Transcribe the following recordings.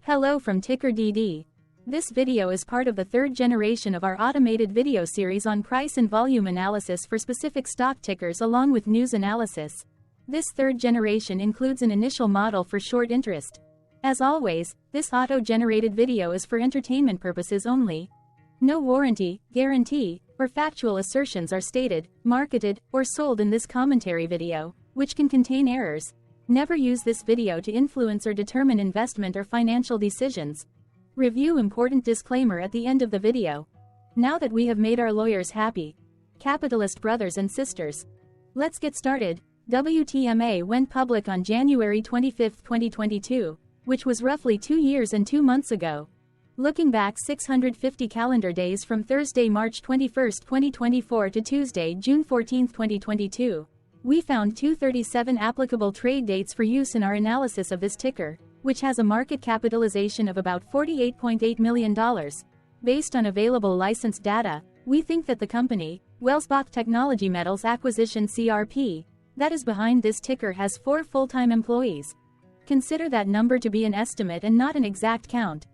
Hello from TickerDD. This video is part of the third generation of our automated video series on price and volume analysis for specific stock tickers along with news analysis. This third generation includes an initial model for short interest. As always, this auto-generated video is for entertainment purposes only. No warranty, guarantee, or factual assertions are stated, marketed, or sold in this commentary video, which can contain errors. Never use this video to influence or determine investment or financial decisions. Review important disclaimer at the end of the video. Now that we have made our lawyers happy, capitalist brothers and sisters, let's get started. WTMA went public on January 25, 2022, which was roughly 2 years and 2 months ago. Looking back 650 calendar days from Thursday, March 21, 2024 to Tuesday, June 14, 2022. We found 237 applicable trade dates for use in our analysis of this ticker, which has a market capitalization of about $48.8 million. Based on available licensed data, we think that the company, Welsbach Technology Metals Acquisition CRP, that is behind this ticker has 4 full-time employees. Consider that number to be an estimate and not an exact count.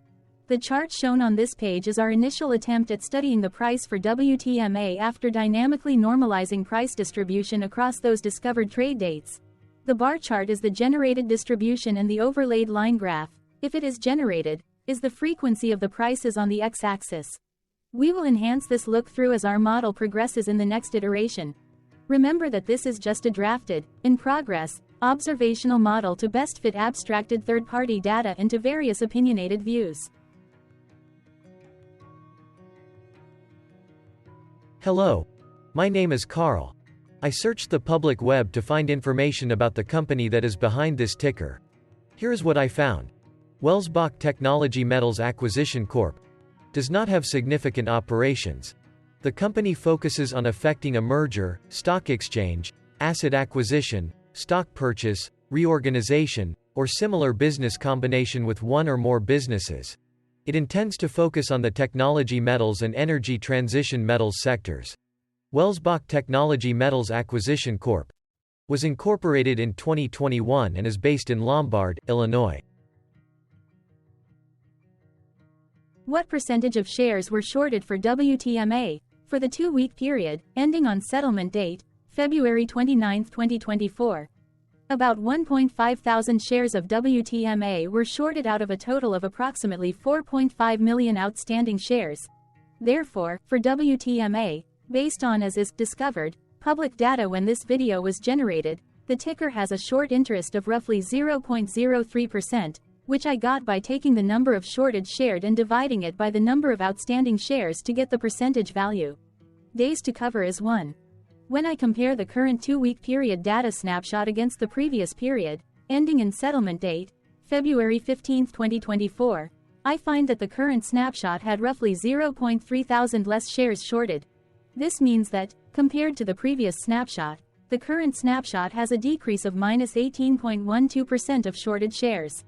The chart shown on this page is our initial attempt at studying the price for WTMA after dynamically normalizing price distribution across those discovered trade dates. The bar chart is the generated distribution and the overlaid line graph, if it is generated, is the frequency of the prices on the x-axis. We will enhance this look-through as our model progresses in the next iteration. Remember that this is just a drafted, in progress, observational model to best fit abstracted third-party data into various opinionated views. Hello. My name is Carl. I searched the public web to find information about the company that is behind this ticker. Here is what I found. Welsbach Technology Metals Acquisition Corp. does not have significant operations. The company focuses on effecting a merger, stock exchange, asset acquisition, stock purchase, reorganization, or similar business combination with one or more businesses. It intends to focus on the technology metals and energy transition metals sectors. Welsbach Technology Metals Acquisition Corp. was incorporated in 2021 and is based in Lombard, Illinois. What percentage of shares were shorted for WTMA for the 2-week period, ending on settlement date, February 29, 2024? About 1.5 thousand shares of WTMA were shorted out of a total of approximately 4.5 million outstanding shares. Therefore, for WTMA, based on as is discovered, public data when this video was generated, the ticker has a short interest of roughly 0.03%, which I got by taking the number of shorted shared and dividing it by the number of outstanding shares to get the percentage value. Days to cover is 1. When I compare the current 2-week period data snapshot against the previous period, ending in settlement date, February 15, 2024, I find that the current snapshot had roughly 0.3 thousand less shares shorted. This means that, compared to the previous snapshot, the current snapshot has a decrease of minus 18.12% of shorted shares.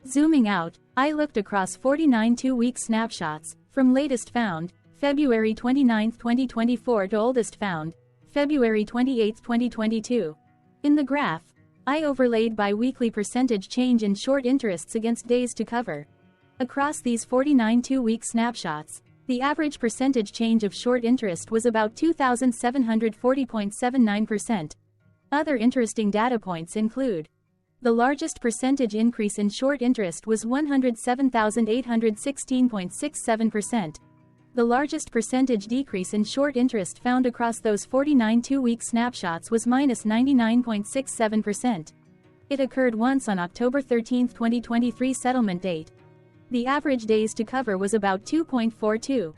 Zooming out, I looked across 49 2-week snapshots, from latest found, February 29, 2024 to oldest found, February 28, 2022. In the graph, I overlaid bi-weekly percentage change in short interests against days to cover. Across these 49 2-week snapshots, the average percentage change of short interest was about 2,740.79%. Other interesting data points include: the largest percentage increase in short interest was 107,816.67%. The largest percentage decrease in short interest found across those 49 2-week snapshots was minus 99.67%. It occurred once on October 13, 2023 settlement date. The average days to cover was about 2.42.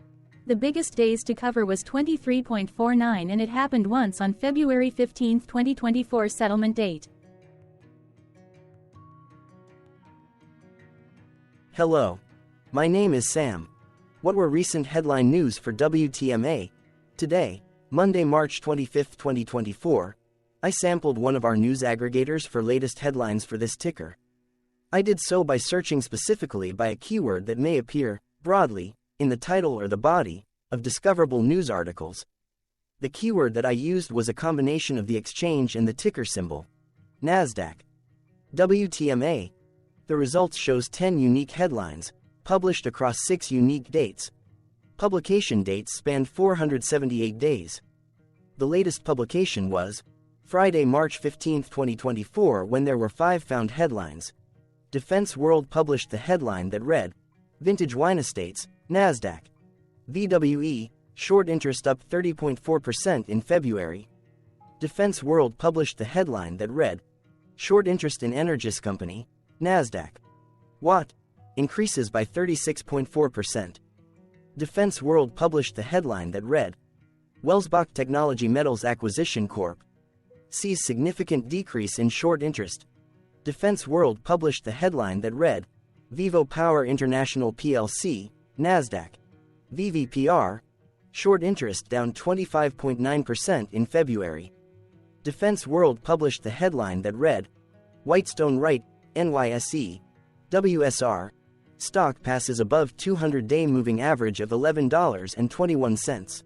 The biggest days to cover was 23.49 and it happened once on February 15, 2024 settlement date. Hello. My name is Sam. What were recent headline news for WTMA? Today, Monday, March 25, 2024, I sampled one of our news aggregators for latest headlines for this ticker. I did so by searching specifically by a keyword that may appear, broadly, in the title or the body, of discoverable news articles. The keyword that I used was a combination of the exchange and the ticker symbol. Nasdaq. WTMA. The results shows 10 unique headlines, published across 6 unique dates. Publication dates spanned 478 days. The latest publication was Friday, March 15, 2024, when there were 5 found headlines. Defense World published the headline that read, Vintage Wine Estates, Nasdaq. VWE, short interest up 30.4% in February. Defense World published the headline that read, Short interest in Energis Company, Nasdaq. Watt, increases by 36.4%. Defense World published the headline that read, Welsbach Technology Metals Acquisition Corp. sees significant decrease in short interest. Defense World published the headline that read, Vivo Power International plc, Nasdaq. VVPR, short interest down 25.9% in February. Defense World published the headline that read, Whitestone Right, NYSE, WSR, stock passes above 200-day moving average of $11.21.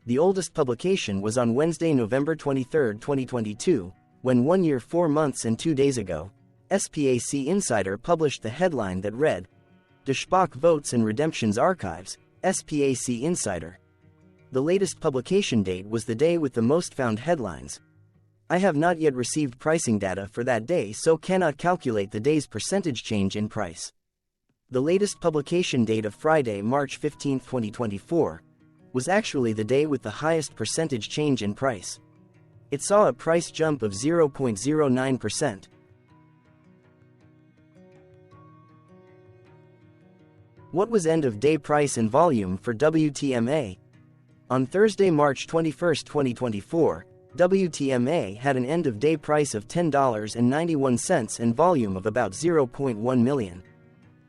The oldest publication was on Wednesday, November 23, 2022, when 1 year, 4 months and 2 days ago, SPAC Insider published the headline that read, De Spock Votes and Redemptions Archives, SPAC Insider. The latest publication date was the day with the most found headlines. I have not yet received pricing data for that day, so cannot calculate the day's percentage change in price. The latest publication date of Friday, March 15, 2024, was actually the day with the highest percentage change in price. It saw a price jump of 0.09%. What was end-of-day price and volume for WTMA? On Thursday, March 21, 2024, WTMA had an end-of-day price of $10.91 and volume of about 0.1 million.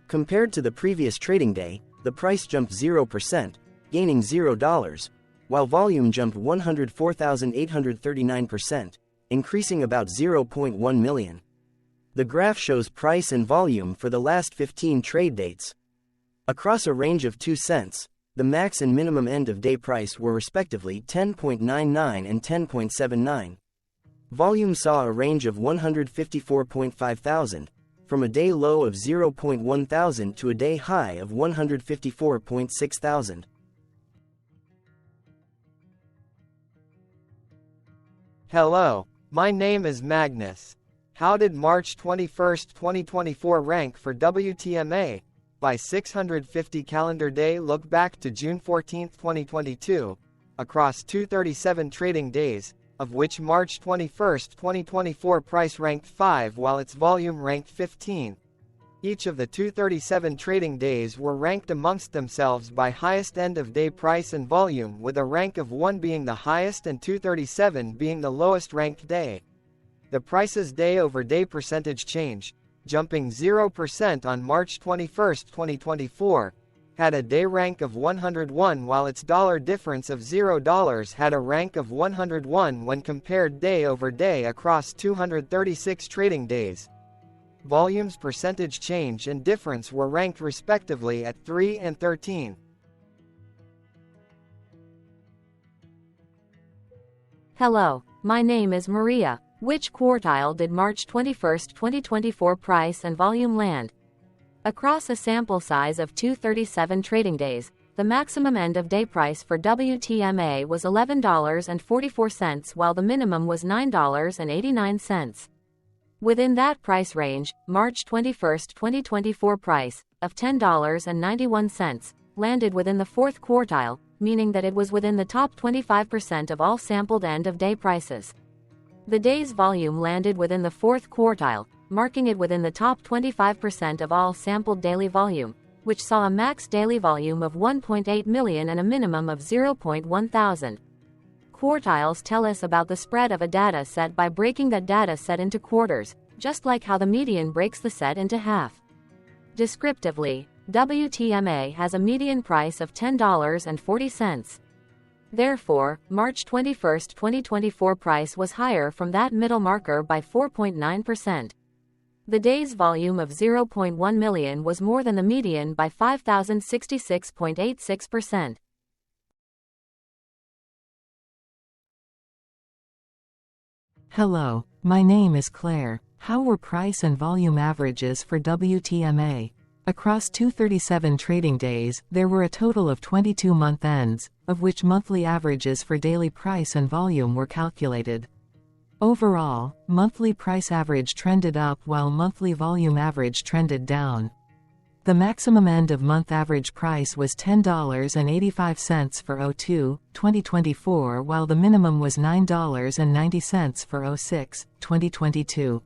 Compared to the previous trading day, the price jumped 0%, gaining $0, while volume jumped 104,839%, increasing about 0.1 million. The graph shows price and volume for the last 15 trade dates. Across a range of 2 cents, the max and minimum end-of-day price were respectively 10.99 and 10.79. Volume saw a range of 154.5 thousand, from a day low of 0.1 thousand to a day high of 154.6 thousand. Hello, my name is Magnus. How did March 21, 2024 rank for WTMA? By 650 calendar day look back to June 14, 2022, across 237 trading days, of which March 21, 2024 price ranked 5 while its volume ranked 15. Each of the 237 trading days were ranked amongst themselves by highest end-of-day price and volume, with a rank of 1 being the highest and 237 being the lowest ranked day. The price's day-over-day percentage change, jumping 0% on March 21, 2024, had a day rank of 101 while its dollar difference of $0 had a rank of 101 when compared day over day across 236 trading days. Volume's percentage change and difference were ranked respectively at 3 and 13. Hello, my name is Maria. Which quartile did March 21, 2024 price and volume land? Across a sample size of 237 trading days, the maximum end-of-day price for WTMA was $11.44 while the minimum was $9.89. Within that price range, March 21, 2024 price, of $10.91, landed within the fourth quartile, meaning that it was within the top 25% of all sampled end-of-day prices. The day's volume landed within the fourth quartile, marking it within the top 25% of all sampled daily volume, which saw a max daily volume of 1.8 million and a minimum of 0.1 thousand. Quartiles tell us about the spread of a data set by breaking that data set into quarters, just like how the median breaks the set into half. Descriptively, WTMA has a median price of $10.40. Therefore, March 21, 2024 price was higher from that middle marker by 4.9%. The day's volume of 0.1 million was more than the median by 5,066.86%. Hello, my name is Claire. How were price and volume averages for WTMA? Across 237 trading days, there were a total of 22 month ends, of which monthly averages for daily price and volume were calculated. Overall, monthly price average trended up while monthly volume average trended down. The maximum end-of-month average price was $10.85 for 02/2024, while the minimum was $9.90 for 06/2022.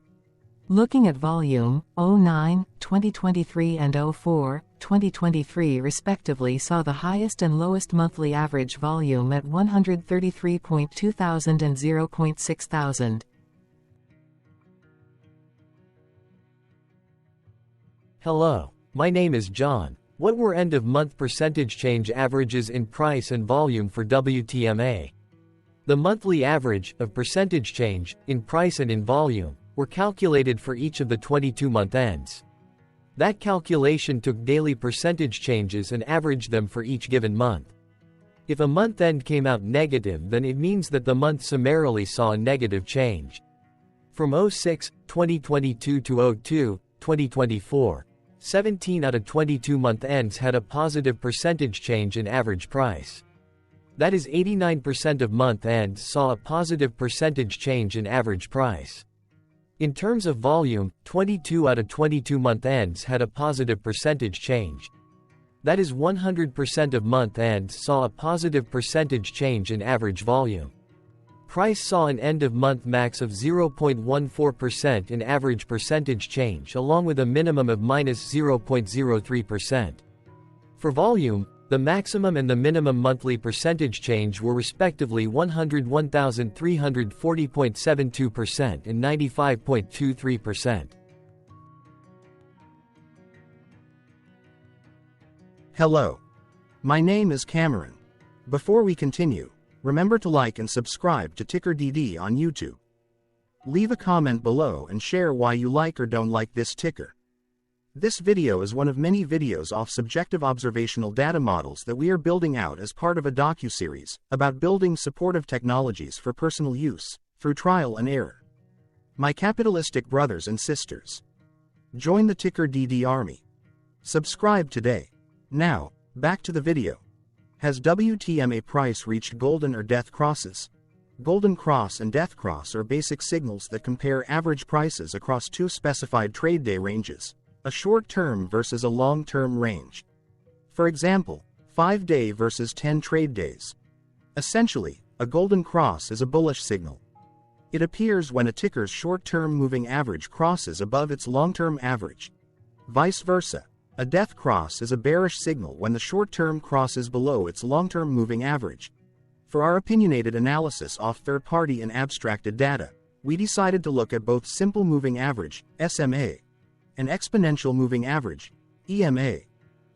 Looking at volume, 09/2023 and 04/2023 respectively saw the highest and lowest monthly average volume at 133.2 thousand and 0.6 thousand. Hello, my name is John. What were end-of-month percentage change averages in price and volume for WTMA? The monthly average of percentage change in price and in volume were calculated for each of the 22-month ends. That calculation took daily percentage changes and averaged them for each given month. If a month end came out negative, then it means that the month summarily saw a negative change. From 06/2022 to 02/2024, 17 out of 22 month ends had a positive percentage change in average price. That is, 89% of month ends saw a positive percentage change in average price. In terms of volume, 22 out of 22 month ends had a positive percentage change. That is, 100% of month ends saw a positive percentage change in average volume. Price saw an end-of-month max of 0.14% in average percentage change, along with a minimum of -0.03%. For volume, the maximum and the minimum monthly percentage change were respectively 101,340.72% and 95.23%. Hello. My name is Cameron. Before we continue, remember to like and subscribe to TickerDD on YouTube. Leave a comment below and share why you like or don't like this ticker. This video is one of many videos off subjective observational data models that we are building out as part of a docuseries about building supportive technologies for personal use, through trial and error. My capitalistic brothers and sisters, join the TickerDD army. Subscribe today. Now, back to the video. Has WTMA price reached golden or death crosses? Golden cross and death cross are basic signals that compare average prices across two specified trade day ranges, a short-term versus a long-term range. For example, 5-day versus 10 trade days. Essentially, a golden cross is a bullish signal. It appears when a ticker's short-term moving average crosses above its long-term average. Vice versa, a death cross is a bearish signal when the short-term crosses below its long-term moving average. For our opinionated analysis off third-party and abstracted data, we decided to look at both simple moving average, SMA, and exponential moving average, EMA.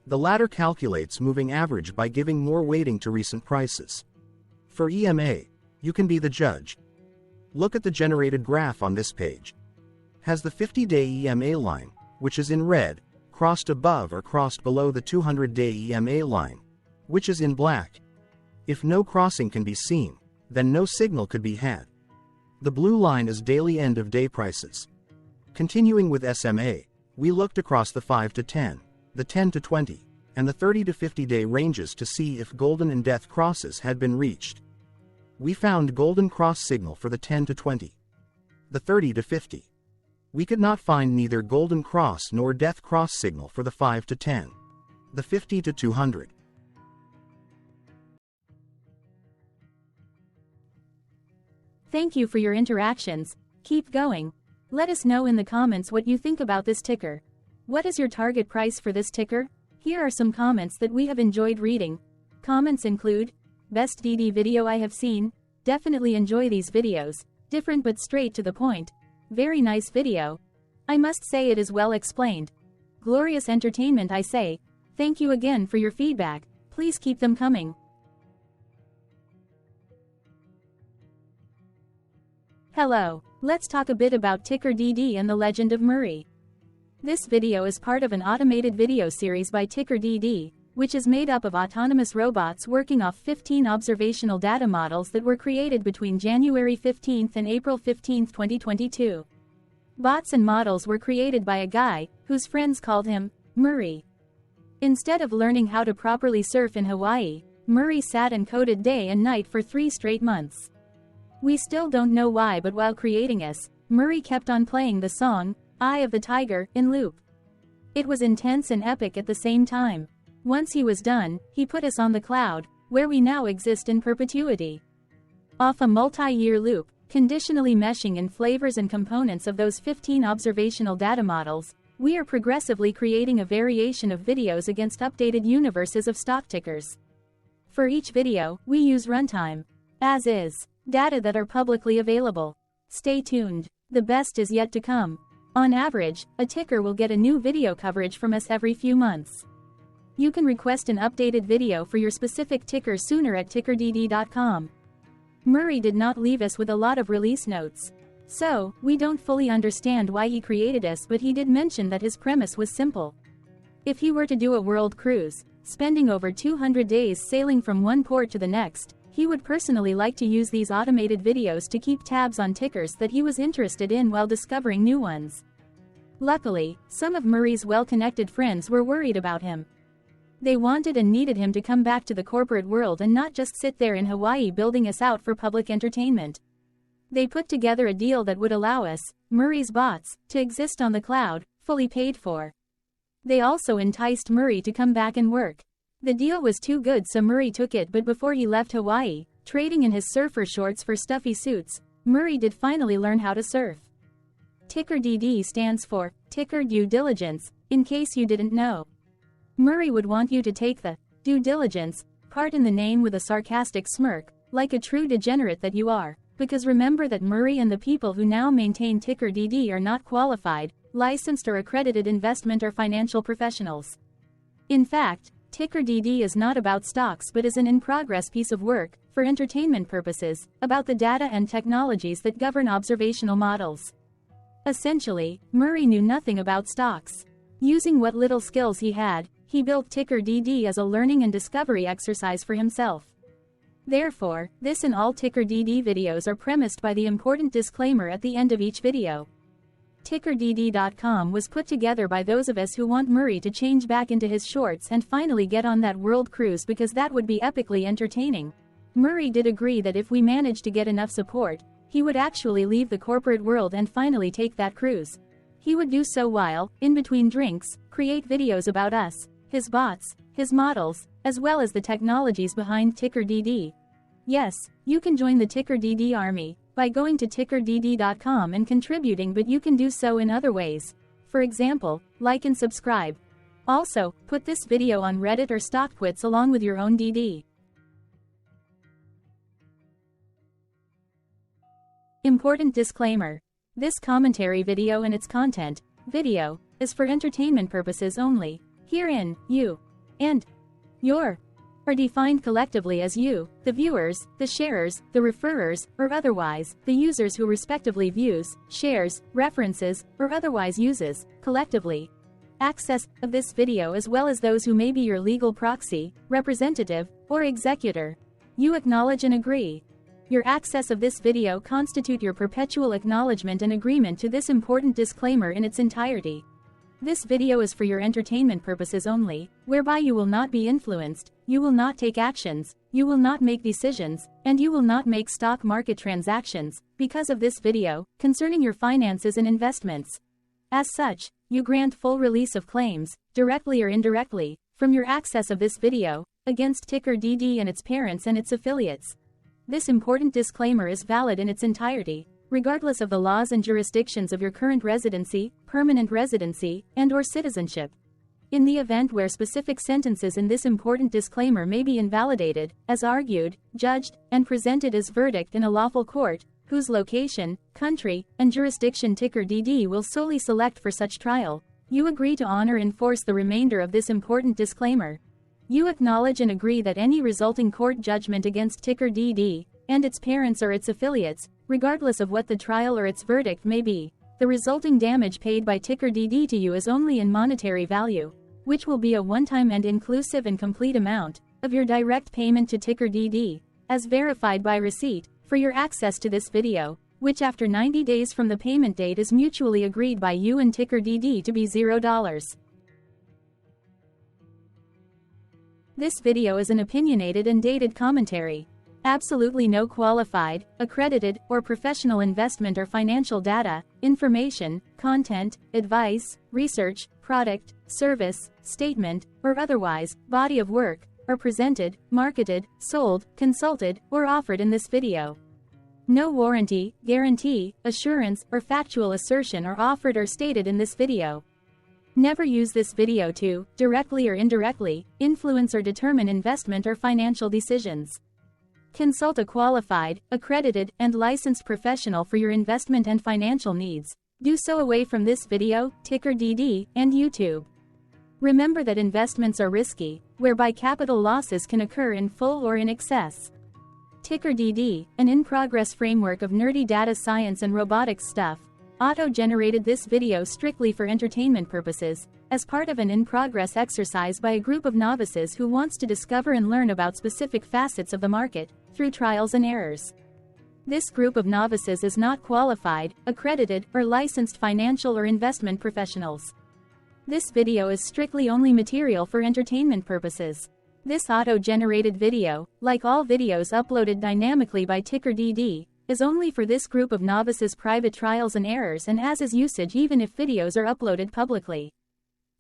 The latter calculates moving average by giving more weighting to recent prices. For EMA, you can be the judge. Look at the generated graph on this page. Has the 50-day EMA line, which is in red, crossed above or crossed below the 200-day EMA line, which is in black? If no crossing can be seen, then no signal could be had. The blue line is daily end-of-day prices. Continuing with SMA, we looked across the 5 to 10, the 10 to 20, and the 30 to 50-day ranges to see if golden and death crosses had been reached. We found golden cross signal for the 10 to 20. The 30 to 50. We could not find neither golden cross nor death cross signal for the 5 to 10. The 50 to 200. Thank you for your interactions. Keep going. Let us know in the comments what you think about this ticker. What is your target price for this ticker? Here are some comments that we have enjoyed reading. Comments include, best DD video I have seen, definitely enjoy these videos, different but straight to the point. Very nice video. I must say it is well explained. Glorious entertainment I say. Thank you again for your feedback. Please keep them coming. Hello, let's talk a bit about TickerDD and the Legend of Murray. This video is part of an automated video series by TickerDD, which is made up of autonomous robots working off 15 observational data models that were created between January 15 and April 15, 2022. Bots and models were created by a guy, whose friends called him Murray. Instead of learning how to properly surf in Hawaii, Murray sat and coded day and night for 3 straight months. We still don't know why, but while creating us, Murray kept on playing the song, Eye of the Tiger, in loop. It was intense and epic at the same time. Once he was done, he put us on the cloud, where we now exist in perpetuity. Off a multi-year loop, conditionally meshing in flavors and components of those 15 observational data models, we are progressively creating a variation of videos against updated universes of stock tickers. For each video, we use runtime, as is, data that are publicly available. Stay tuned. The best is yet to come. On average, a ticker will get a new video coverage from us every few months. You can request an updated video for your specific ticker sooner at TickerDD.com. Murray did not leave us with a lot of release notes. So, we don't fully understand why he created us, but he did mention that his premise was simple. If he were to do a world cruise, spending over 200 days sailing from one port to the next, he would personally like to use these automated videos to keep tabs on tickers that he was interested in while discovering new ones. Luckily, some of Murray's well-connected friends were worried about him. They wanted and needed him to come back to the corporate world and not just sit there in Hawaii building us out for public entertainment. They put together a deal that would allow us, Murray's bots, to exist on the cloud, fully paid for. They also enticed Murray to come back and work. The deal was too good, so Murray took it, but before he left Hawaii, trading in his surfer shorts for stuffy suits, Murray did finally learn how to surf. TickerDD stands for Ticker Due Diligence, in case you didn't know. Murray would want you to take the due diligence part in the name with a sarcastic smirk, like a true degenerate that you are, because remember that Murray and the people who now maintain TickerDD are not qualified, licensed or accredited investment or financial professionals. In fact, TickerDD is not about stocks but is an in-progress piece of work, for entertainment purposes, about the data and technologies that govern observational models. Essentially, Murray knew nothing about stocks. Using what little skills he had, he built TickerDD as a learning and discovery exercise for himself. Therefore, this and all TickerDD videos are premised by the important disclaimer at the end of each video. TickerDD.com was put together by those of us who want Murray to change back into his shorts and finally get on that world cruise, because that would be epically entertaining. Murray did agree that if we managed to get enough support, he would actually leave the corporate world and finally take that cruise. He would do so while, in between drinks, create videos about us, his bots, his models, as well as the technologies behind TickerDD. Yes, you can join the TickerDD army by going to TickerDD.com and contributing, but you can do so in other ways. For example, like and subscribe. Also, put this video on Reddit or StockTwits along with your own DD. Important disclaimer. This commentary video and its content, video, is for entertainment purposes only. Herein, you and your are defined collectively as you, the viewers, the sharers, the referrers, or otherwise, the users who respectively views, shares, references, or otherwise uses, collectively, access of this video, as well as those who may be your legal proxy, representative, or executor. You acknowledge and agree. Your access of this video constitute your perpetual acknowledgement and agreement to this important disclaimer in its entirety. This video is for your entertainment purposes only, whereby you will not be influenced, you will not take actions, you will not make decisions, and you will not make stock market transactions, because of this video, concerning your finances and investments. As such, you grant full release of claims, directly or indirectly, from your access of this video, against TickerDD and its parents and its affiliates. This important disclaimer is valid in its entirety, regardless of the laws and jurisdictions of your current residency, permanent residency, and/or citizenship. In the event where specific sentences in this important disclaimer may be invalidated, as argued, judged, and presented as verdict in a lawful court, whose location, country, and jurisdiction TickerDD will solely select for such trial, you agree to honor and enforce the remainder of this important disclaimer. You acknowledge and agree that any resulting court judgment against TickerDD and its parents or its affiliates, regardless of what the trial or its verdict may be, the resulting damage paid by TickerDD to you is only in monetary value. which will be a one-time and inclusive and complete amount of your direct payment to TickerDD, as verified by receipt, for your access to this video, which after 90 days from the payment date is mutually agreed by you and TickerDD to be $0. This video is an opinionated and dated commentary. Absolutely no qualified, accredited, or professional investment or financial data, information, content, advice, research, product, service, statement, or otherwise, body of work, are presented, marketed, sold, consulted, or offered in this video. No warranty, guarantee, assurance, or factual assertion are offered or stated in this video. Never use this video to, directly or indirectly, influence or determine investment or financial decisions. Consult a qualified, accredited, and licensed professional for your investment and financial needs. Do so away from this video, TickerDD, and YouTube. Remember that investments are risky, whereby capital losses can occur in full or in excess. TickerDD, an in-progress framework of nerdy data science and robotics stuff, auto-generated this video strictly for entertainment purposes, as part of an in-progress exercise by a group of novices who wants to discover and learn about specific facets of the market, through trials and errors. This group of novices is not qualified, accredited, or licensed financial or investment professionals. This video is strictly only material for entertainment purposes. This auto-generated video, like all videos uploaded dynamically by TickerDD, is only for this group of novices' private trials and errors and as is usage even if videos are uploaded publicly.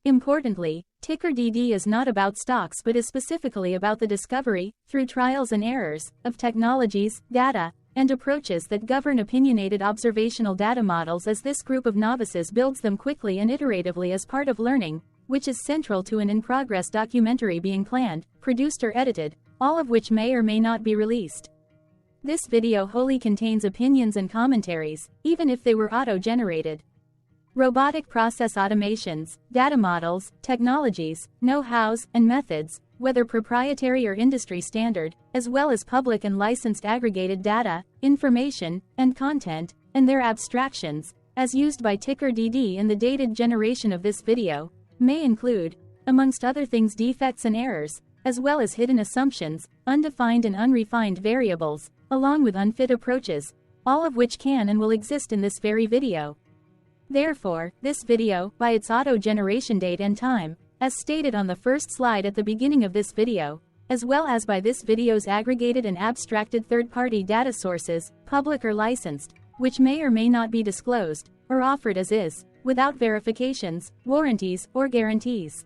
Importantly, TickerDD is not about stocks but is specifically about the discovery, through trials and errors, of technologies, data, and approaches that govern opinionated observational data models as this group of novices builds them quickly and iteratively as part of learning, which is central to an in-progress documentary being planned, produced or edited, all of which may or may not be released. This video wholly contains opinions and commentaries, even if they were auto-generated. Robotic process automations, data models, technologies, know-hows, and methods, whether proprietary or industry standard, as well as public and licensed aggregated data, information, and content, and their abstractions, as used by TickerDD in the dated generation of this video, may include, amongst other things, defects and errors, as well as hidden assumptions, undefined and unrefined variables, along with unfit approaches, all of which can and will exist in this very video. Therefore, this video, by its auto-generation date and time, as stated on the first slide at the beginning of this video, as well as by this video's aggregated and abstracted third-party data sources, public or licensed, which may or may not be disclosed, or offered as is, without verifications, warranties, or guarantees.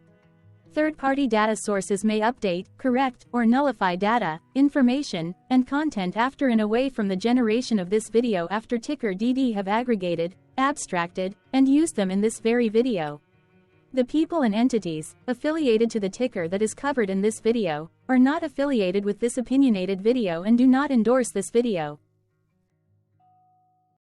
Third-party data sources may update, correct, or nullify data, information, and content after and away from the generation of this video after TickerDD have aggregated, abstracted, and used them in this very video. The people and entities, affiliated to the ticker that is covered in this video, are not affiliated with this opinionated video and do not endorse this video.